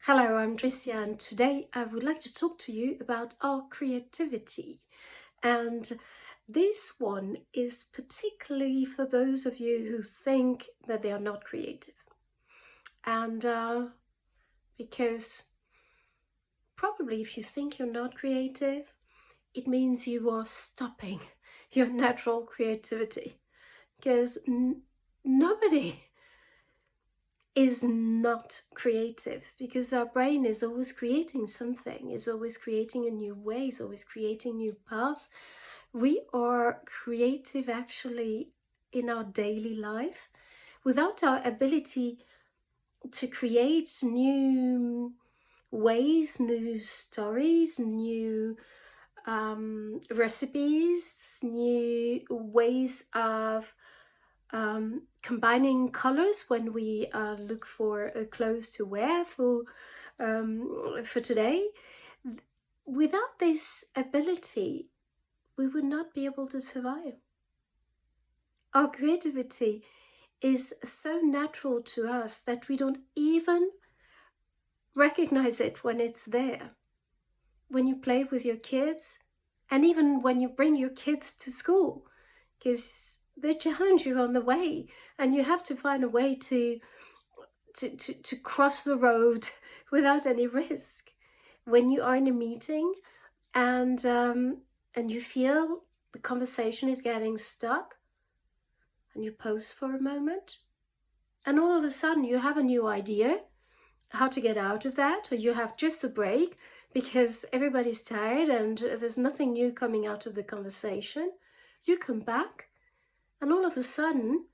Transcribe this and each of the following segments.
Hello, I'm Tricia, and today I would like to talk to you about our creativity. And this one is particularly for those of you who think that they are not creative. And because probably if you think you're not creative, it means you are stopping your natural creativity. Because nobody is not creative because our brain is always creating something, is always creating a new way, is always creating new paths. We are creative actually in our daily life. Without our ability to create new ways, new stories, new recipes, new ways of combining colors when we look for clothes to wear for today. Without this ability, we would not be able to survive. Our creativity is so natural to us that we don't even recognize it when it's there. When you play with your kids, and even when you bring your kids to school, because they challenge you on the way, and you have to find a way to cross the road without any risk. When you are in a meeting and you feel the conversation is getting stuck, and you pause for a moment, and all of a sudden you have a new idea how to get out of that, or you have just a break because everybody's tired and there's nothing new coming out of the conversation. You come back, and all of a sudden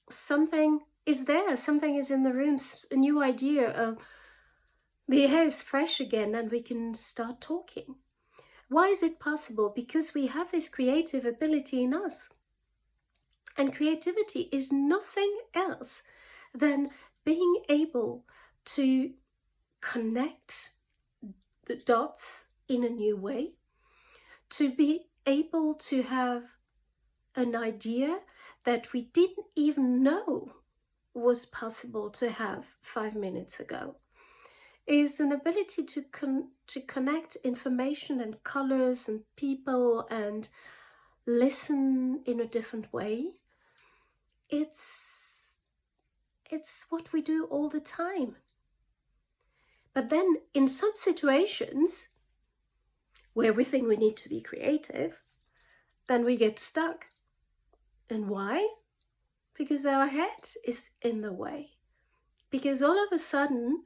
something is there, something is in the room, a new idea. The air is fresh again, and we can start talking. Why is it possible? Because we have this creative ability in us. And creativity is nothing else than being able to connect the dots in a new way, to be able to have an idea that we didn't even know was possible to have 5 minutes ago, is an ability to connect information and colors and people and listen in a different way. It's what we do all the time. But then in some situations where we think we need to be creative, then we get stuck. And why? Because our head is in the way. Because all of a sudden,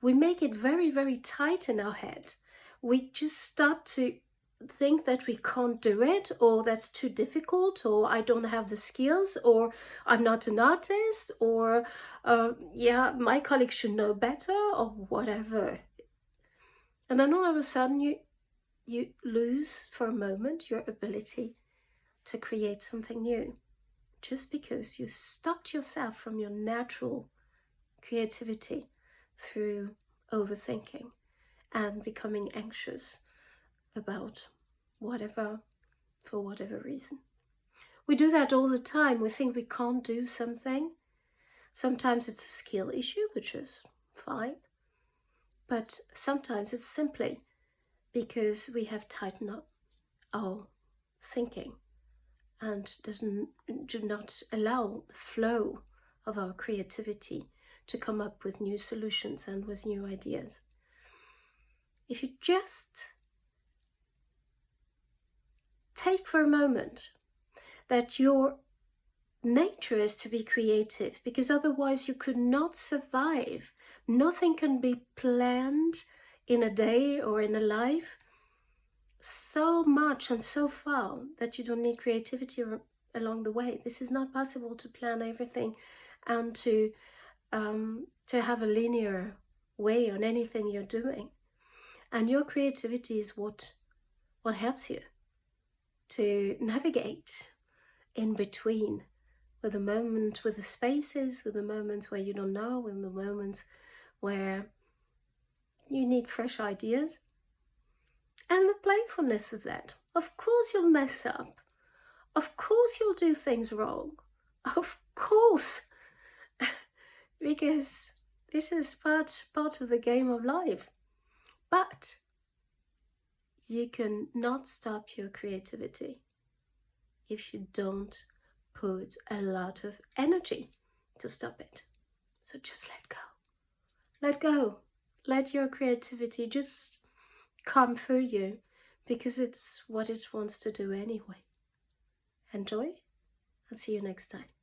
we make it very, very tight in our head. We just start to think that we can't do it, or that's too difficult, or I don't have the skills, or I'm not an artist, or my colleagues should know better, or whatever. And then all of a sudden you lose for a moment your ability to create something new, just because you stopped yourself from your natural creativity through overthinking and becoming anxious about whatever, for whatever reason. We do that all the time. We think we can't do something. Sometimes it's a skill issue, which is fine. But sometimes it's simply because we have tightened up our thinking and do not allow the flow of our creativity to come up with new solutions and with new ideas. If you just take for a moment that your nature is to be creative, because otherwise you could not survive. Nothing can be planned in a day or in a life so much and so far that you don't need creativity along the way. This is not possible to plan everything and to have a linear way on anything you're doing. And your creativity is what helps you to navigate in between, with the moment, with the spaces, with the moments where you don't know, with the moments where you need fresh ideas, and the playfulness of that. Of course you'll mess up. Of course you'll do things wrong. Of course. Because This is part of the game of life. But you can not stop your creativity if you don't put a lot of energy to stop it. So just let go. Let go. Let your creativity just come through you, because it's what it wants to do anyway. Enjoy, and see you next time.